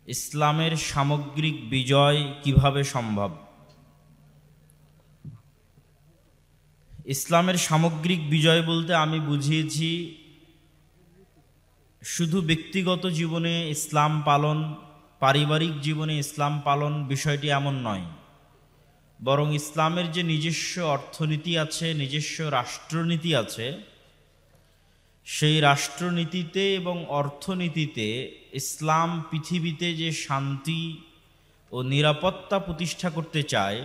ইসলামের সামগ্রিক বিজয় কিভাবে সম্ভব? ইসলামের সামগ্রিক বিজয় বলতে আমি বুঝিয়েছি শুধু ব্যক্তিগত জীবনে ইসলাম পালন, পারিবারিক জীবনে ইসলাম পালন বিষয়টি এমন নয়, বরং ইসলামের যে নিজস্ব অর্থনীতি আছে, নিজস্ব রাষ্ট্রনীতি আছে, সেই রাষ্ট্রনীতিতে এবং অর্থনীতিতে ইসলাম পৃথিবীতে যে শান্তি ও নিরাপত্তা প্রতিষ্ঠা করতে চায়,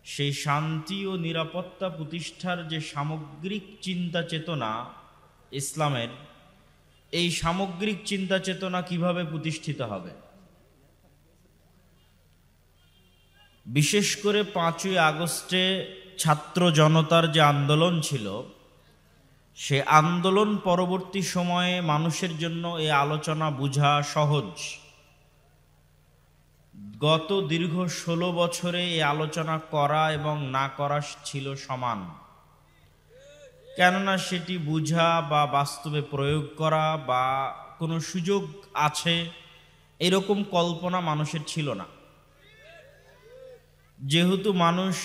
সেই শান্তি ও নিরাপত্তা প্রতিষ্ঠার যে সামগ্রিক চিন্তা চেতনা ইসলামের, এই সামগ্রিক চিন্তা চেতনা কিভাবে প্রতিষ্ঠিত হবে। বিশেষ করে 5ই আগস্টে ছাত্র জনতার যে আন্দোলন ছিল, সে আন্দোলন পরবর্তী সময়ে মানুষের জন্য এই আলোচনা বোঝা সহজ। গত দীর্ঘ 16 বছরে এই আলোচনা করা এবং না করা ছিল সমান, কেননা সেটি বোঝা বা বাস্তবে প্রয়োগ করা বা কোনো সুযোগ আছে এরকম কল্পনা মানুষের ছিল না। যেহেতু মানুষ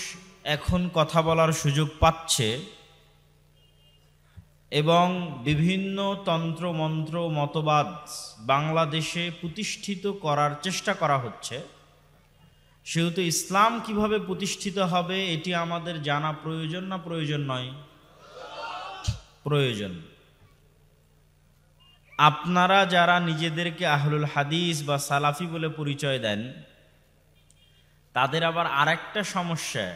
এখন কথা বলার সুযোগ পাচ্ছে এবং বিভিন্ন তন্ত্র মন্ত্র মতবাদ বাংলাদেশে প্রতিষ্ঠিত করার চেষ্টা করা হচ্ছে, সেহেতু ইসলাম কিভাবে প্রতিষ্ঠিত হবে এটি আমাদের জানা প্রয়োজন না প্রয়োজন নয়? প্রয়োজন। আপনারা যারা নিজেদেরকে আহলুল হাদিস বা সালাফি বলে পরিচয় দেন, তাদের আবার আরেকটা সমস্যা,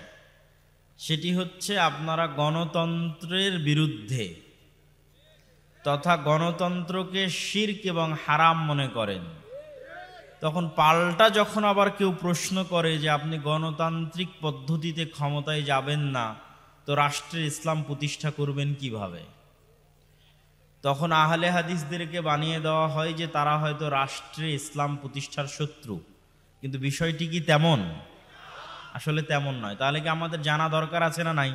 সেটি হচ্ছে আপনারা গণতন্ত্রের বিরুদ্ধে তথা গণতন্ত্রকে শিরক এবং হারাম মনে করেন। তখন পাল্টা যখন আবার কেউ প্রশ্ন করে যে আপনি গণতান্ত্রিক পদ্ধতিতে ক্ষমতায় যাবেন না, তো রাষ্ট্রে ইসলাম প্রতিষ্ঠা করবেন কিভাবে, তখন আহলে হাদিসদেরকে বানিয়ে দেওয়া হয় যে তারা হয়তো রাষ্ট্রে ইসলাম প্রতিষ্ঠার শত্রু। কিন্তু বিষয়টি কি তেমন? আসলে তেমন নয়। তাহলে কি আমাদের জানা দরকার আছে না নাই?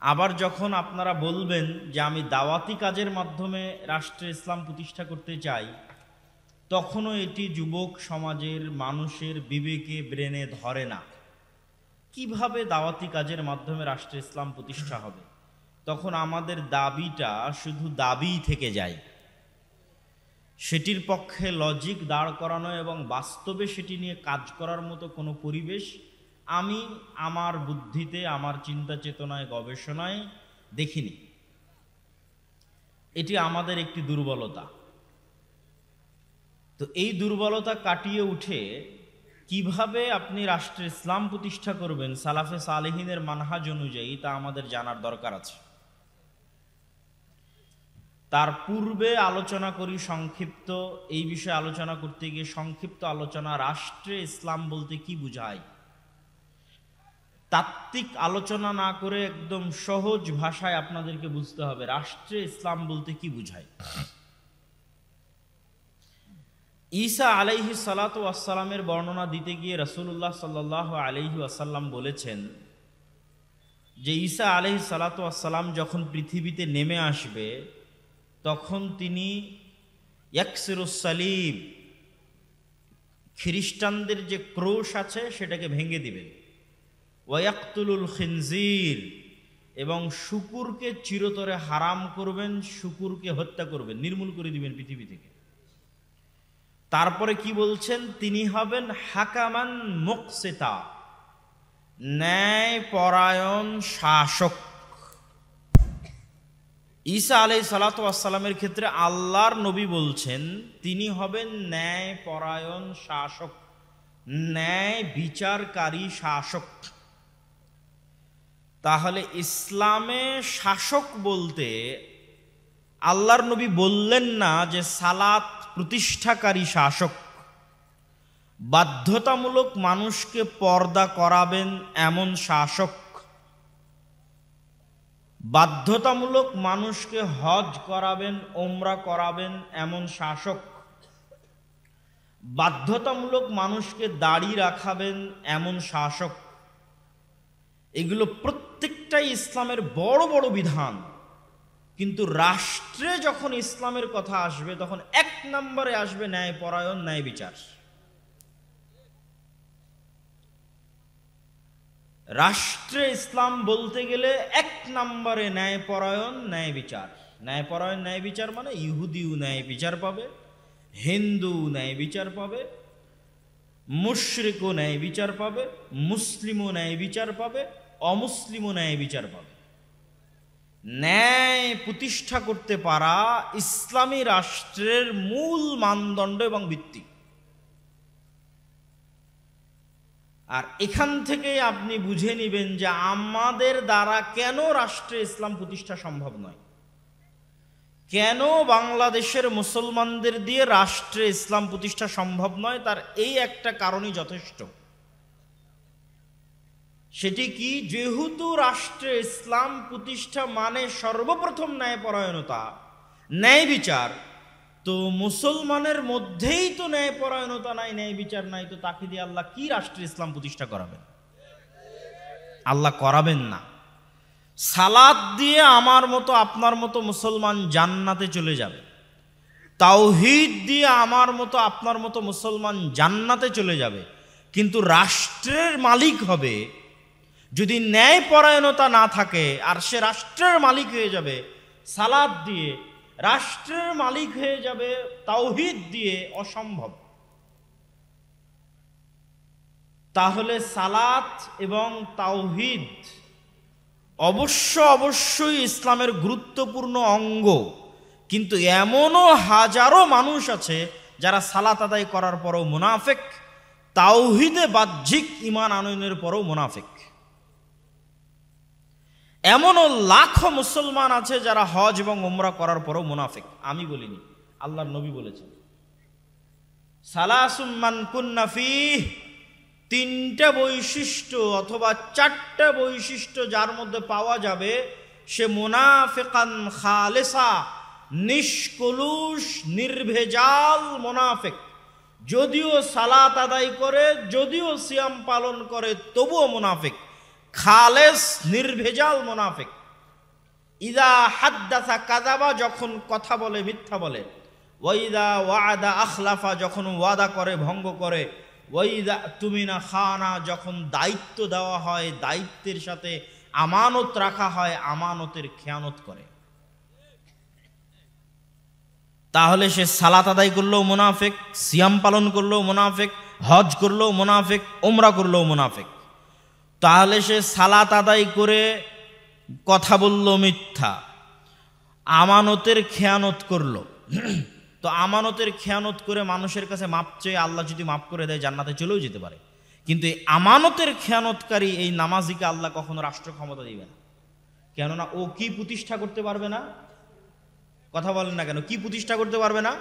আবার যখন আপনারা বলবেন যে আমি দাওয়াতি কাজের মাধ্যমে রাষ্ট্রে ইসলাম প্রতিষ্ঠা করতে চাই, তখনও এটি যুবক সমাজের মানুষের বিবেকে ব্রেনে ধরে না। কিভাবে দাওয়াতি কাজের মাধ্যমে রাষ্ট্রে ইসলাম প্রতিষ্ঠা হবে? তখন আমাদের দাবিটা শুধু দাবিই থেকে যায়। সেটির পক্ষে লজিক দাঁড় করানো এবং বাস্তবে সেটি নিয়ে কাজ করার মতো কোনো পরিবেশ আমি আমার বুদ্ধিতে, আমার চিন্তা চেতনায়, গবেষণায় দেখিনি। এটি আমাদের একটি দুর্বলতা। তো এই দুর্বলতা কাটিয়ে উঠে কিভাবে আপনি রাষ্ট্রে ইসলাম প্রতিষ্ঠা করবেন সালাফে সালেহিনের মানহাজ অনুযায়ী, তা আমাদের জানার দরকার আছে। তার পূর্বে আলোচনা করি সংক্ষিপ্ত, এই বিষয়ে আলোচনা করতে গিয়ে সংক্ষিপ্ত আলোচনা, রাষ্ট্রে ইসলাম বলতে কি বোঝায়। তাত্ত্বিক আলোচনা না করে একদম সহজ ভাষায় আপনাদেরকে বুঝতে হবে রাষ্ট্রে ইসলাম বলতে কি বোঝায়। ঈসা আলাইহিস সালাতু ওয়াস সালামের বর্ণনা দিতে গিয়ে রাসূলুল্লাহ সাল্লাল্লাহু আলাইহি ওয়াসাল্লাম বলেছেন যে ঈসা আলাইহিস সালাতু ওয়াস সালাম যখন পৃথিবীতে নেমে আসবে, তখন তিনি ইয়াকসিরুস সালিব, খ্রিস্টানদের যে ক্রোশ আছে সেটাকে ভেঙে দিবেন, ওয়ায়াকতুলুল খিনজির, এবং শুকুরকে চিরতরে হারাম করবেন, শুকুরকে হত্যা করবেন, নির্মূল করে দিবেন পৃথিবী থেকে। তারপরে কি বলছেন? তিনি হবেন হাকামান মুকসিতা, ন্যায় পরায়ণ শাসক। ঈসা আলাইহিস সালাতু ওয়াস সালামের ক্ষেত্রে আল্লাহর নবী বলছেন তিনি হবেন ন্যায় পরায়ণ শাসক, ন্যায় বিচারকারী শাসক। তাহলে ইসলামে শাসক বলতে আল্লাহর নবী বললেন না যে সালাত প্রতিষ্ঠাকারী শাসক, বাধ্যতামূলক মানুষকে পর্দা করাবেন এমন শাসক, বাধ্যতামূলক মানুষকে হজ করাবেন, ওমরা করাবেন এমন শাসক, বাধ্যতামূলক মানুষকে দাড়ি রাখাবেন এমন শাসক। এগুলো প্রত্যেকটাই ইসলামের বড় বড় বিধান। কিন্তু রাষ্ট্রে যখন ইসলামের কথা আসবে তখন এক নম্বরে আসবে ন্যায়পরায়ণ, ন্যায় বিচার। রাষ্ট্রে ইসলাম বলতে গেলে এক নম্বরে ন্যায়পরায়ণ, ন্যায় বিচার। ন্যায়পরায়ণ, ন্যায় বিচার মানে ইহুদিও ন্যায় বিচার পাবে, হিন্দু ন্যায় বিচার পাবে, মুশরিকও ন্যায় বিচার পাবে, মুসলিমও ন্যায় বিচার পাবে, অমুসলিমও ন্যায় বিচার পাবে। ন্যায় প্রতিষ্ঠা করতে পারা ইসলামী রাষ্ট্রের মূল মানদণ্ড এবং ভিত্তি। আর এখান থেকে আপনি বুঝে নেবেন যে আমাদের দ্বারা কেন রাষ্ট্রে ইসলাম প্রতিষ্ঠা সম্ভব নয়, কেন বাংলাদেশের মুসলমানদের দিয়ে রাষ্ট্রে ইসলাম প্রতিষ্ঠা সম্ভব নয়। তার এই একটা কারণই যথেষ্ট। সেটি কি? যেহেতু রাষ্ট্রে ইসলাম প্রতিষ্ঠা মানে সর্বপ্রথম ন্যায়পরায়ণতা, ন্যায় বিচার, তো মুসলমানের মধ্যেই তো ন্যায়পরায়ণতা নাই, ন্যায় বিচার নাই, তো তাকে দিয়ে আল্লাহ কি রাষ্ট্রে ইসলাম প্রতিষ্ঠা করাবেন? আল্লাহ করাবেন না। সালাত দিয়ে আমার মতো আপনার মতো মুসলমান জান্নাতে চলে যাবে, তাওহীদ দিয়ে আমার মতো আপনার মতো মুসলমান জান্নাতে চলে যাবে, কিন্তু রাষ্ট্রের মালিক হবে যদি ন্যায়পরায়ণতা না থাকে। আর সে রাষ্ট্রের মালিক হয়ে যাবে সালাত দিয়ে, রাষ্ট্রের মালিক হয়ে যাবে তাওহীদ দিয়ে, অসম্ভব। তাহলে সালাত এবং তাওহীদ অবশ্যই ইসলামের গুরুত্বপূর্ণ অঙ্গ, কিন্তু এমনও হাজারো মানুষ আছে যারা সালাত আদায় করার পরও মুনাফিক, তাওহীদে বাহ্যিক ঈমান আনয়নের পরও মুনাফিক। এমনও লাখো মুসলমান আছে যারা হজ এবং উমরা করার পরও মুনাফিক। আমি বলিনি, আল্লাহর নবী বলেছেন, সালাসুম মান কুন্না ফীহ, তিনটা বৈশিষ্ট্য অথবা চারটা বৈশিষ্ট্য যার মধ্যে পাওয়া যাবে সে মুনাফিকান খালেসা, নিষ্কলুষ নির্ভেজাল মুনাফিক। যদিও সালাত আদায় করে, যদিও সিয়াম পালন করে, তবুও মুনাফিক, খালেস নির্ভেজাল মুনাফিক। ইদা হাদ্দাসা কাযাবা, যখন কথা বলে মিথ্যা বলে। ওয়াইদা ওয়াদা আখলাফা, যখন ওয়াদা করে ভঙ্গ করে। ওয়াইদা তুমিনা খানা, যখন দায়িত্ব দেওয়া হয় দায়িত্বের সাথে আমানত রাখা হয়, আমানতের খেয়ানত করে। তাহলে সে সালাত আদায় করলেও মুনাফিক, সিয়াম পালন করলেও মুনাফিক, হজ করলেও মুনাফিক, উমরা করলেও মুনাফিক। তাহলে সে সালাত আদায় করে কথা বলল মিথ্যা, আমানতের খেয়ানত করলো। তো আমানতের খেয়ানত করে মানুষের কাছে মাপ চেয়ে আল্লাহ যদি মাফ করে দেয় জান্নাতে চলেও যেতে পারে, কিন্তু এই আমানতের খেয়ানতকারী এই নামাজিকে আল্লাহ কখনো রাষ্ট্র ক্ষমতা দিবে না। কেননা ও কি প্রতিষ্ঠা করতে পারবে না? কথা বলেন না কেন? কি প্রতিষ্ঠা করতে পারবে না?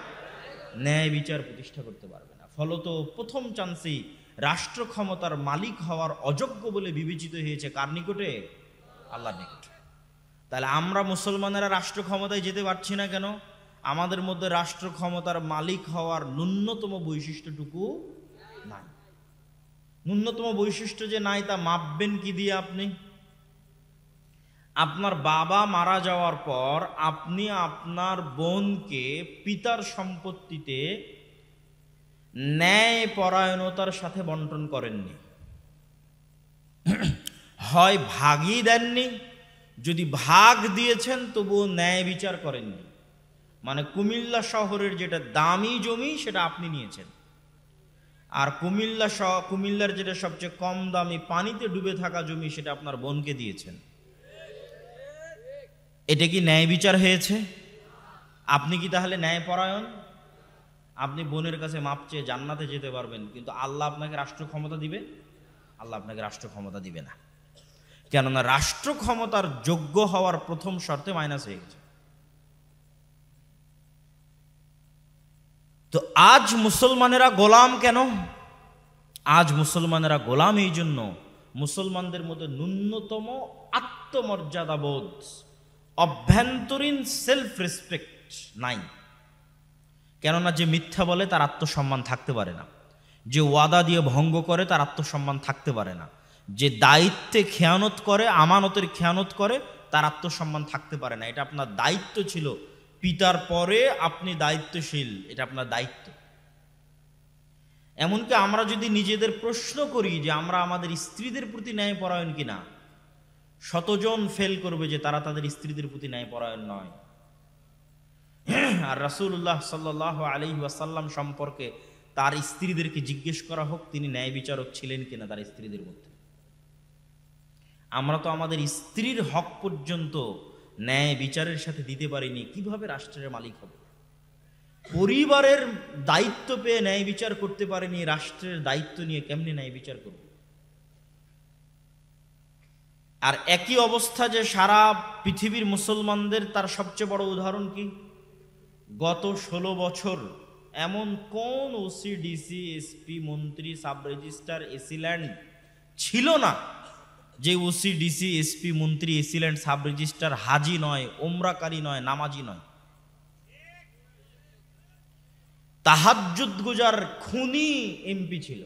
ন্যায় বিচার প্রতিষ্ঠা করতে পারবে না। ফলত প্রথম চান্সেই রাষ্ট্র ক্ষমতার মালিক হওয়ার অযোগ্য বলে বিবেচিত হয়েছে কার নিকটে? আল্লাহর নিকটে। তাহলে আমরা মুসলমানেরা রাষ্ট্র ক্ষমতায় যেতে পারছি না কেন? আমাদের মধ্যে রাষ্ট্র ক্ষমতার মালিক হওয়ার ন্যূনতম বৈশিষ্ট্যটুকু নাই। ন্যূনতম বৈশিষ্ট্য যে নাই তা মাপবেন কি দিয়ে? আপনি আপনার বাবা মারা যাওয়ার পর আপনি আপনার বোনকে পিতার সম্পত্তিতে ন্যায় পরায়ণতার সাথে বন্টন করেননি, হয় ভাগই দেননি, যদি ভাগ দিয়েছেন তবুও ন্যায় বিচার করেননি। মানে কুমিল্লা শহরের যেটা দামি জমি সেটা আপনি নিয়েছেন, আর কুমিল্লার যেটা সবচেয়ে কম দামি পানিতে ডুবে থাকা জমি সেটা আপনার বোনকে দিয়েছেন। এটা কি ন্যায় বিচার হয়েছে? আপনি কি তাহলে ন্যায়পরায়ণ? আপনি বোনের কাছে মাপ চেয়ে জান্নাতে যেতে পারবেন, কিন্তু আল্লাহ আপনাকে রাষ্ট্র ক্ষমতা দিবে? আল্লাহ আপনাকে রাষ্ট্র ক্ষমতা দিবে না। কেননা রাষ্ট্র ক্ষমতার যোগ্য হওয়ার প্রথম শর্তে মাইনাস হয়ে গেছে। তো আজ মুসলমানেরা গোলাম কেন? আজ মুসলমানেরা গোলাম এই জন্য, মুসলমানদের মধ্যে ন্যূনতম আত্মমর্যাদাবোধ, অভ্যন্তরীণ সেলফ রেসপেক্ট নাই। কেননা যে মিথ্যা বলে তার আত্মসম্মান থাকতে পারে না, যে ওয়াদা দিয়ে ভঙ্গ করে তার আত্মসম্মান থাকতে পারে না, যে দায়িত্বে খেয়ানত করে, আমানতের খেয়ানত করে তার আত্মসম্মান থাকতে পারে না। এটা আপনার দায়িত্ব ছিল, পিতার পরে আপনি দায়িত্বশীল, এটা আপনার দায়িত্ব। এমনকি আমরা যদি নিজেদের প্রশ্ন করি যে আমরা আমাদের স্ত্রীদের প্রতি ন্যায়পরায়ণ কিনা, শতজন ফেল করবে যে তারা তাদের স্ত্রীদের প্রতি ন্যায়পরায়ণ নয়। আর রাসূলুল্লাহ সাল্লাল্লাহু আলাইহি ওয়াসাল্লাম সম্পর্কে তার স্ত্রীদেরকে জিজ্ঞেস করা হোক তিনি ন্যায় বিচারক ছিলেন কিনা তার স্ত্রীদের মধ্যে। আমরা তো আমাদের স্ত্রীর হক পর্যন্ত ন্যায় বিচারের সাথে দিতে পারিনি, কিভাবে রাষ্ট্রের মালিক হবে? পরিবারের দায়িত্ব পেয়ে ন্যায় বিচার করতে পারেনি, রাষ্ট্রের দায়িত্ব নিয়ে কেমনে ন্যায় বিচার করবে? আর একই অবস্থা যে সারা পৃথিবীর মুসলমানদের, তার সবচেয়ে বড় উদাহরণ কি? গত 16 বছর এমন কোন ওসি, ডিসি, এসপি, মন্ত্রী, সাব রেজিস্ট্রার, এসিল্যান্ড ছিল না যে ওসি, ডিসি, এসপি, মন্ত্রী, এসিল্যান্ড, সাব রেজিস্ট্রার হাজি নয়, ওমরাকারী নয়, নামাজি নয়। তাহাজ্জুদ গুজার খুনি এমপি ছিল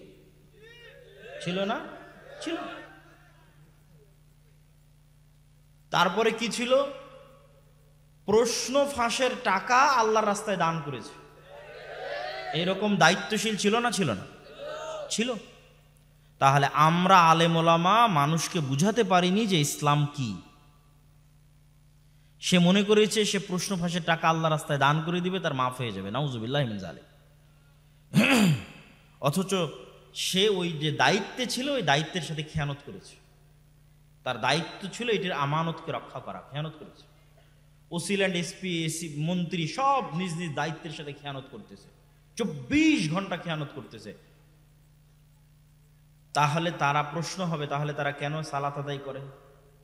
না? ছিল। তারপরে কি ছিল? প্রশ্ন ফাঁসের টাকা আল্লাহর রাস্তায় দান করেছে। এরকম দায়িত্বশীল ছিল না? ছিল। তাহলে আমরা আলেম ওলামা মানুষকে বুঝাতে পারিনি যে ইসলাম কি। সে মনে করেছে সে প্রশ্ন ফাঁসের টাকা আল্লাহর রাস্তায় দান করে দিবে, তার মাফ হয়ে যাবে। নাউজুবিল্লাহি মিন যালিক। অথচ সে ওই যে দায়িত্বে ছিল, ওই দায়িত্বের সাথে খেয়ানত করেছে। তার দায়িত্ব ছিল এটির আমানতকে রক্ষা করা, খেয়ানত করেছে। ওসিল্যান্ড, এসপি, এসি, মন্ত্রী সব নিজ নিজ দায়িত্বের সাথে খেয়ানত করতেছে, 24 ঘন্টা খেয়ানত করতেছে। তাহলে তারা প্রশ্ন হবে, তাহলে তারা কেন সালাত আদায় করে,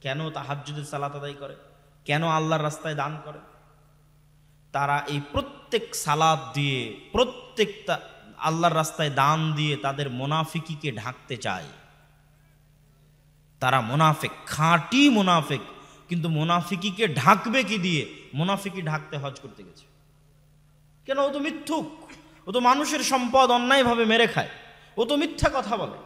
কেন তাহাজ্জুদের সালাত আদায় করে, কেন আল্লাহর রাস্তায় দান করে? তারা এই প্রত্যেক সালাত দিয়ে, প্রত্যেকটা আল্লাহর রাস্তায় দান দিয়ে তাদের মুনাফিকিকে ঢাকতে চায়। তারা মুনাফিক, খাঁটি মুনাফিক। কিন্তু মুনাফিকিকে ঢাকবে কি দিয়ে? মুনাফিকি ঢাকতে হজ করতে গেছে। কেন? ও তো মিথ্যুক, ও তো মানুষের সম্পদ অন্যায়ভাবে মেরে খায়, ও তো মিথ্যা কথা বলে,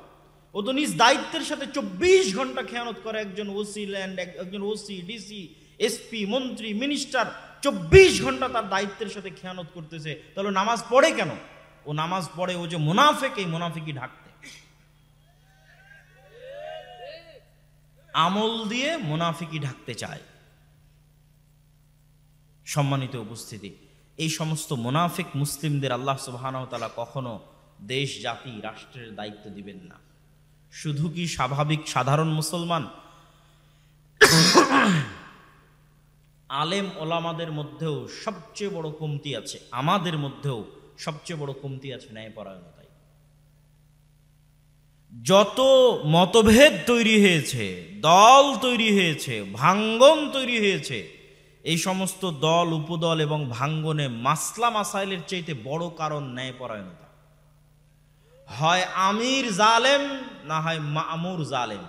ও তো নিজ দায়িত্বের সাথে 24 ঘন্টা খেয়ানত করে। একজন ওসি ল্যান্ড, একজন ওসি, ডিসি, এসপি, মন্ত্রী, মিনিস্টার 24 ঘন্টা তার দায়িত্বের সাথে খেয়ানত করতেছে। তাহলে নামাজ পড়ে কেন? ও নামাজ পড়ে ও যে মুনাফিক, এই মুনাফিকি ঢাকতে। আমল দিয়ে মুনাফিকি ঢাকতে চায়। সম্মানিত উপস্থিতি, এই সমস্ত মুনাফিক মুসলিমদের আল্লাহ সুবহানাহু ওয়া তাআলা কখনো দেশ, জাতি, রাষ্ট্রের দায়িত্ব দিবেন না। শুধু কি স্বাভাবিক সাধারণ মুসলমান, আলেম ওলামাদের মধ্যেও সবচেয়ে বড় কমতি আছে, আমাদের মধ্যেও সবচেয়ে বড় কমতি আছে ন্যায়পরায়ণতায়। যত মতভেদ তৈরি হয়েছে, দল তৈরি হয়েছে, ভাঙ্গন তৈরি হয়েছে, এই সমস্ত দল, উপদল এবং ভাঙ্গনে মাসলা মাসাইলের চাইতে বড় কারণ ন্যায়পরায়ণতা। হয় আমির জালেম, না হয় মামুর জালেম।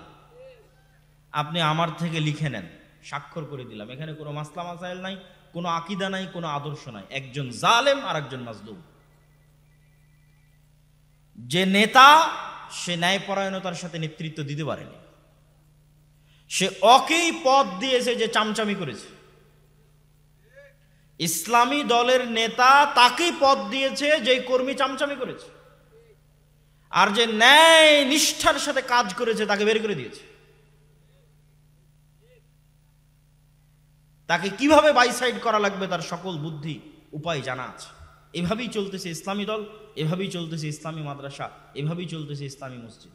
আপনি আমার থেকে লিখে নেন, স্বাক্ষর করে দিলাম, এখানে কোনো মাসলা মাসাইল নাই, কোনো আকীদা নাই, কোনো আদর্শ নাই। একজন জালেম আর একজন মাজলুম। যে নেতা, সে ন্যায়পরায়ণতার সাথে নেতৃত্ব দিতে পারেনি। সে ওকেই পদ দিয়েছে যে চামচামি করেছে। ইসলামী দলের নেতা তাকেই পদ দিয়েছে যে কর্মী চামচামি করেছে। আর যে ন্যায় নিষ্ঠার সাথে কাজ করেছে তাকে বের করে দিয়েছে। তাকে কিভাবে বাইসাইড করা লাগবে তার সকল বুদ্ধি উপায় জানা আছে। এভাবেই চলতেছে ইসলামী দল, এভাবেই চলতেছে ইসলামী মাদ্রাসা, এভাবেই চলতেছে ইসলামী মসজিদ।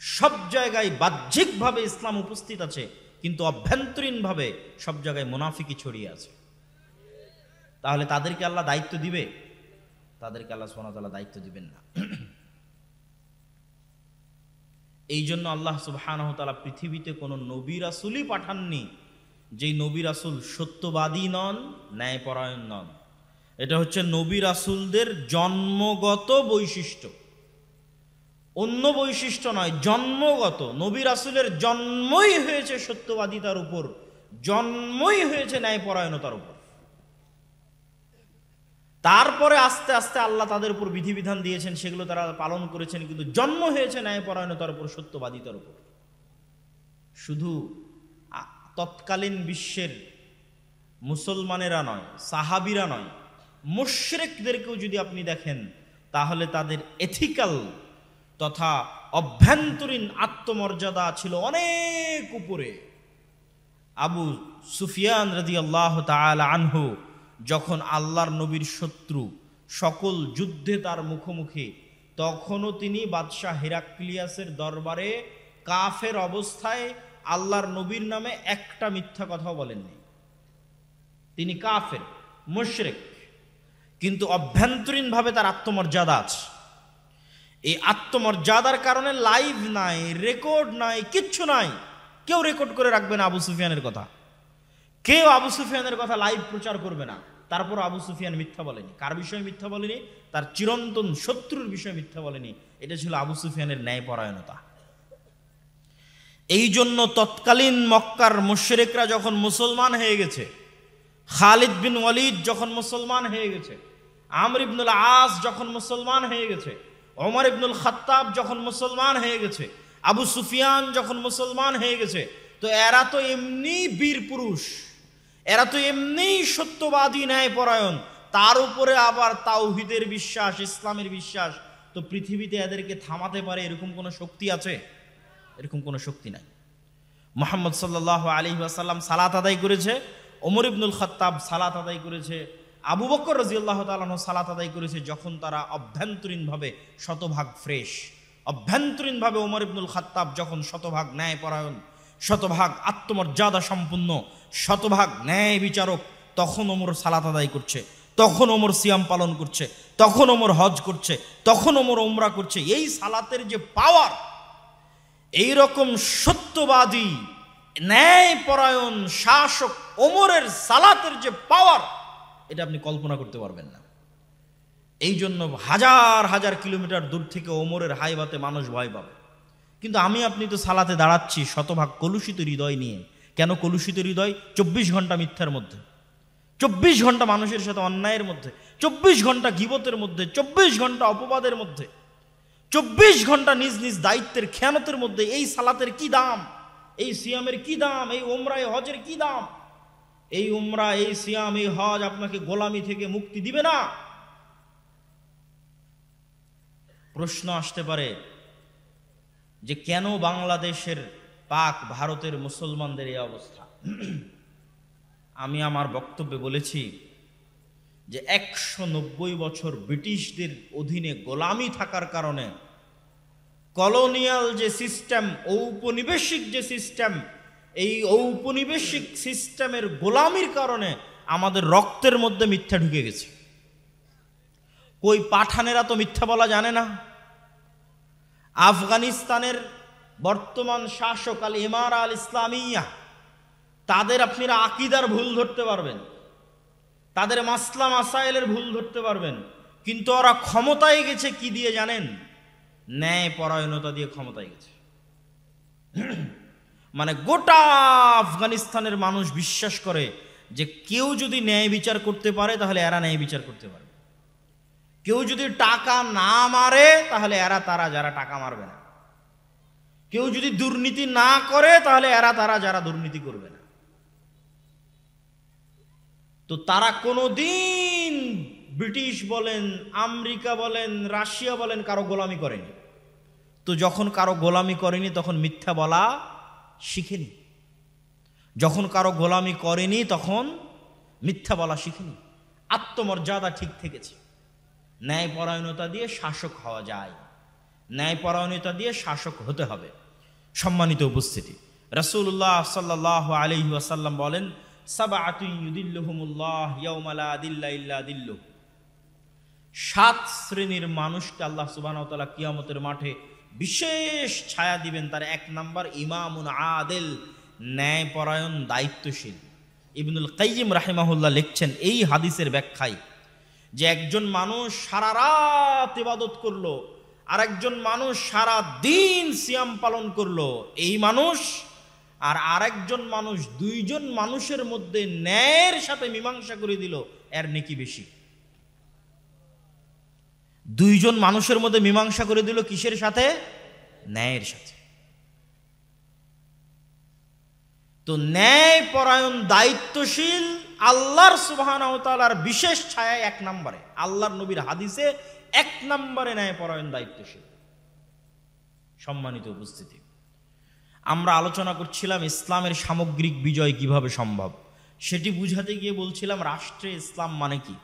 সব জায়গায় বাহ্যিকভাবে ইসলাম উপস্থিত আছে, কিন্তু অভ্যন্তরীণভাবে সব জায়গায় মুনাফিকি ছড়িয়ে আছে। তাহলে তাদেরকে আল্লাহ দায়িত্ব দিবে? তাদেরকে আল্লাহ সুবহানাহু ওয়া তাআলা দায়িত্ব দিবেন না। এই জন্য আল্লাহ সুবহানাহু ওয়া তাআলা পৃথিবীতে কোনো নবী রাসূলই পাঠাননি যেই নবী রাসূল সত্যবাদী নন, ন্যায়পরায়ণ নন। এটা হচ্ছে নবী রাসূলদের জন্মগত বৈশিষ্ট্য, অন্য বৈশিষ্ট্য নয়, জন্মগত। নবী রাসূলের জন্মই হয়েছে সত্যবাদিতার উপর, জন্মই হয়েছে ন্যায়পরায়ণতার উপর। তারপরে আস্তে আস্তে আল্লাহ তাদের উপর বিধিবিধান দিয়েছেন, সেগুলো তারা পালন করেছেন, কিন্তু জন্ম হয়েছে ন্যায়পরায়ণতার উপর, সত্যবাদিতার উপর। শুধু তৎকালীন বিশ্বের মুসলমানেরা নয়, সাহাবীরা নয়, মুশরিকদেরকেও যদি আপনি দেখেন তাহলে তাদের এথিক্যাল তথা অভ্যন্তরীণ আত্মমর্যাদা ছিল অনেক উপরে। আবু সুফিয়ান রাদিয়াল্লাহু তাআলা আনহু যখন আল্লাহর নবীর শত্রু, সকল যুদ্ধে তার মুখোমুখি, তখনও তিনি বাদশাহ হেরাক্লিয়াসের দরবারে কাফের অবস্থায় আল্লাহর নবীর নামে একটা মিথ্যা কথাও বলেননি। তিনি কাফের, মুশরিক, কিন্তু অভ্যন্তরীণভাবে তার আত্মমর্যাদা আছে। এই আত্মমর্যাদার কারণে লাইভ নাই, রেকর্ড নাই, কিচ্ছু নাই, কেউ রেকর্ড করে রাখবে না আবু সুফিয়ানের কথা, কেউ আবু সুফিয়ানের কথা লাইভ প্রচার করবে না। তারপর আবু সুফিয়ান মিথ্যা বলেনি। কার বিষয়ে মিথ্যা বলেনি? তার চিরন্তন শত্রুর বিষয়ে মিথ্যা বলেনি। এটা ছিল আবু সুফিয়ানের ন্যায়পরায়ণতা। এই জন্য তৎকালীন মক্কার মুশরিকরা যখন মুসলমান হয়ে গেছে, খালিদ বিন ওয়ালিদ যখন মুসলমান হয়ে গেছে, আমর ইবনুল আস যখন মুসলমান হয়ে গেছে, ওমর ইবনুল খাত্তাব যখন মুসলমান হয়ে গেছে, আবু সুফিয়ান যখন মুসলমান হয়ে গেছে, তো এরা তো এমনি বীর পুরুষ, এরা তো এমনি সত্যবাদী, ন্যায়পরায়ণ, তার উপরে আবার তাওহীদের বিশ্বাস, ইসলামের বিশ্বাস, তো পৃথিবীতে এদেরকে থামাতে পারে এরকম কোনো শক্তি আছে? এরকম কোনো শক্তি নাই। মুহাম্মদ সাল্লাল্লাহু আলাইহি ওয়াসাল্লাম সালাত আদায় করেছে, ওমর ইবনুল খাত্তাব সালাত আদায় করেছে, আবু বকর রাদিয়াল্লাহু তাআলা আনহু সালাত আদায় করেছে, যখন তারা অভ্যন্তরীণভাবে শতভাগ ফ্রেশ, অভ্যন্তরীণভাবে ওমর ইবনুল খাত্তাব যখন শতভাগ ন্যায়পরায়ণ, শতভাগ আত্মমর্যাদা সম্পন্ন, শতভাগ ন্যায় বিচারক, তখন ওমর সালাত আদায় করছে, তখন ওমর সিয়াম পালন করছে, তখন ওমর হজ করছে, তখন ওমর উমরা করছে। এই সালাতের যে পাওয়ার, এই রকম সত্যবাদী ন্যায়পরায়ণ শাসক ওমরের সালাতের যে পাওয়ার, এটা আপনি কল্পনা করতে পারবেন না। এই জন্য হাজার হাজার কিলোমিটার দূর থেকে ওমরের হাইবাতে মানুষ ভয় পাবে। কিন্তু আমি আপনি তো সালাতে দাঁড়াচ্ছি শতভাগ কলুষিত হৃদয় নিয়ে। কেন কলুষিত হৃদয়? 24 ঘন্টা মিথ্যার মধ্যে, 24 ঘন্টা মানুষের সাথে অন্যায়ের মধ্যে, 24 ঘন্টা গীবতের মধ্যে, 24 ঘন্টা অপবাদের মধ্যে, 24 ঘন্টা নিজ নিজ দায়িত্বের খেয়ানতের মধ্যে। এই সালাতের কি দাম, এই সিয়ামের কি দাম, এই উমরা এই হজের কি দাম? এই উমরা, এই সিয়াম, এই হজ আপনাকে গোলামি থেকে মুক্তি দিবে না। প্রশ্ন আসতে পারে যে কেন বাংলাদেশের, পাক ভারতের মুসলমানদের এই অবস্থা? আমি আমার বক্তব্যে বলেছি যে 190 বছর ব্রিটিশদের অধীনে গোলামি থাকার কারণে, কলোনিয়াল যে সিস্টেম, ঔপনিবেশিক যে সিস্টেম, এই ঔপনিবেশিক সিস্টেমের গোলামির কারণে আমাদের রক্তের মধ্যে মিথ্যা ঢুকে গেছে। কই পাঠানেরা তো মিথ্যা বলা জানে না। আফগানিস্তানের বর্তমান শাসক আল ইমারা আল ইসলামিয়া, তাদের আপনারা আকীদার ভুল ধরতে পারবেন, তাদের মাসলা মাসাইলের ভুল ধরতে পারবেন, কিন্তু ওরা ক্ষমতায় গেছে কি দিয়ে জানেন? ন্যায়পরায়ণতা দিয়ে ক্ষমতায় গেছে। মানে গোটা আফগানিস্তানের মানুষ বিশ্বাস করে যে কেউ যদি ন্যায় বিচার করতে পারে তাহলে এরা ন্যায় বিচার করতে পারবে, কেউ যদি টাকা না মারে তাহলে এরা তারা যারা টাকা মারবে না, কেউ যদি দুর্নীতি না করে তাহলে এরা তারা যারা দুর্নীতি করবে না। তো তারা কোনোদিন ব্রিটিশ বলেন, আমেরিকা বলেন, রাশিয়া বলেন কারো গোলামি করেনি। তো যখন কারো গোলামি করেনি তখন মিথ্যা বলা শিখেনি, যখন কারো গোলামি করেনি তখন মিথ্যা বলা শিখেনি। আত্মমর্যাদা ঠিক থেকেছে। ন্যায়পরায়ণতা দিয়ে শাসক হওয়া যায়, ন্যায়পরায়ণতা দিয়ে শাসক হতে হবে। সম্মানিত উপস্থিতি, রাসূলুল্লাহ সাল্লাল্লাহু আলাইহি ওয়াসাল্লাম বলেন, সাবআতুন ইউদিল্লুহুমুল্লাহ ইয়াওমা লা দিল্লা ইল্লা দিল্লুহু। 7 শ্রেণীর মানুষকে আল্লাহ সুবহানাহু ওয়া তাআলা কিয়ামতের মাঠে বিশেষ ছায়া দিবেন। তার 1 নাম্বার ইমামুন আদিল, ন্যায়পরায়ণ, দায়িত্বশীল। ইবনুল কাইয়িম রাহিমাহুল্লাহ লিখছেন এই হাদিসের ব্যাখ্যায় যে একজন মানুষ সারা রাত ইবাদত করলো, আর একজন মানুষ সারা দিন সিয়াম পালন করলো, এই মানুষ আর আরেকজন মানুষ, দুইজন মানুষের মধ্যে ন্যায়ের সাথে মীমাংসা করে দিল, এর নেকি বেশি। দুইজন মানুষের মধ্যে মীমাংসা করে দিল কিসের সাথে? ন্যায়ের সাথে। তো তো ন্যায়পরায়ণ দায়িত্বশীল আল্লাহর সুবহানাহু ওয়া তাআলার বিশেষ ছায়ায় 1 নম্বরে, আল্লাহর নবীর হাদিসে 1 নম্বরে ন্যায়পরায়ণ দায়িত্বশীল। সম্মানিত উপস্থিতি, আমরা আলোচনা করছিলাম ইসলামের সামগ্রিক বিজয় কিভাবে সম্ভব, সেটি বুঝাতে গিয়ে বলছিলাম রাষ্ট্রে ইসলাম মানে কি।